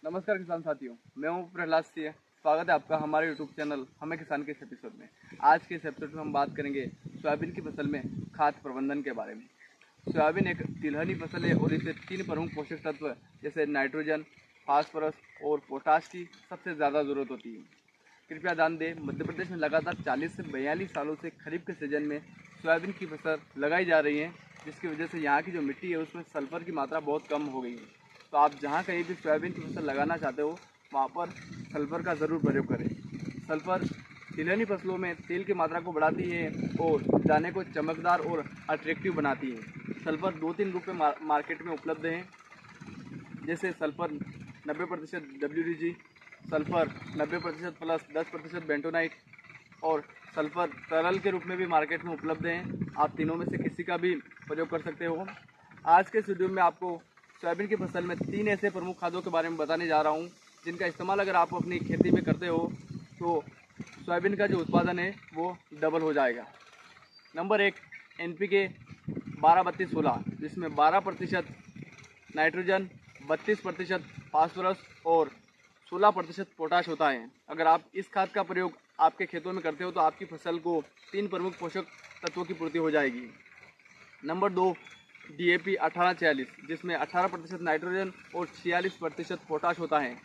नमस्कार किसान साथियों, मैं हूं प्रहलाद सिंह। स्वागत है आपका हमारे यूट्यूब चैनल हमें किसान के इस एपिसोड में। आज के इस एपिसोड में हम बात करेंगे सोयाबीन की फसल में खाद प्रबंधन के बारे में। सोयाबीन एक तिलहनी फसल है और इसे 3 प्रमुख पोषक तत्व जैसे नाइट्रोजन, फास्फोरस और पोटाश की सबसे ज़्यादा ज़रूरत होती है। कृपया ध्यान दें, मध्य प्रदेश में लगातार 40 से 42 सालों से खरीफ के सीजन में सोयाबीन की फसल लगाई जा रही है, जिसकी वजह से यहाँ की जो मिट्टी है उसमें सल्फर की मात्रा बहुत कम हो गई है। तो आप जहाँ कहीं भी सोयाबीन की फसल लगाना चाहते हो वहाँ पर सल्फर का ज़रूर प्रयोग करें। सल्फर तिलहनी फसलों में तेल की मात्रा को बढ़ाती है और दाने को चमकदार और अट्रैक्टिव बनाती है। सल्फर 2-3 रूप में मार्केट में उपलब्ध हैं, जैसे sulphur 90% WDG, sulphur 90% plus 10% bentonite और सल्फर तरल के रूप में भी मार्केट में उपलब्ध हैं। आप तीनों में से किसी का भी प्रयोग कर सकते हो। आज के इस वीडियो में आपको सोयाबीन की फसल में 3 ऐसे प्रमुख खादों के बारे में बताने जा रहा हूं, जिनका इस्तेमाल अगर आप अपनी खेती में करते हो तो सोयाबीन का जो उत्पादन है वो डबल हो जाएगा। नंबर 1, NPK 12-32-16, जिसमें 12% नाइट्रोजन, 32% फास्फोरस और 16% पोटाश होता है। अगर आप इस खाद का प्रयोग आपके खेतों में करते हो तो आपकी फसल को 3 प्रमुख पोषक तत्वों की पूर्ति हो जाएगी। नंबर 2, DAP 18-46, जिसमें 18% नाइट्रोजन और 46% पोटाश होता है,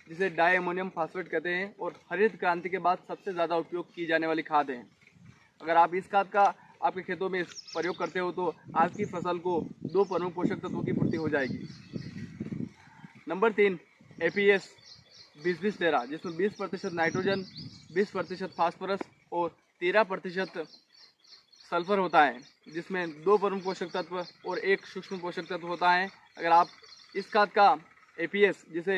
जिसे डाई अमोनियम फास्फेट कहते हैं और हरित क्रांति के बाद सबसे ज़्यादा उपयोग की जाने वाली खाद है। अगर आप इस खाद का आपके खेतों में प्रयोग करते हो तो आपकी फसल को 2 प्रमुख पोषक तत्वों की पूर्ति हो जाएगी। नंबर 3, APS 20-20-13, जिसमें 20% नाइट्रोजन, 20% फास्फोरस और 13% सल्फर होता है, जिसमें 2 प्रमुख पोषक तत्व और 1 सूक्ष्म पोषक तत्व होता है। अगर आप इस खाद का APS, जिसे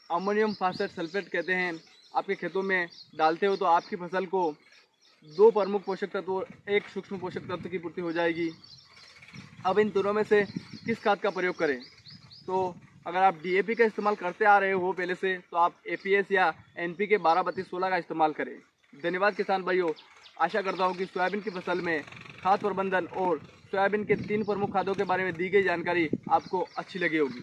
अमोनियम फास्फेट सल्फेट कहते हैं, आपके खेतों में डालते हो तो आपकी फसल को 2 प्रमुख पोषक तत्व और 1 सूक्ष्म पोषक तत्व की पूर्ति हो जाएगी। अब इन दोनों में से किस खाद का प्रयोग करें? तो अगर आप DAP का इस्तेमाल करते आ रहे हो पहले से, तो आप APS या NPK 12-32-16 का इस्तेमाल करें। धन्यवाद किसान भाइयों। आशा करता हूँ कि सोयाबीन की फसल में खाद प्रबंधन और सोयाबीन के 3 प्रमुख खादों के बारे में दी गई जानकारी आपको अच्छी लगी होगी।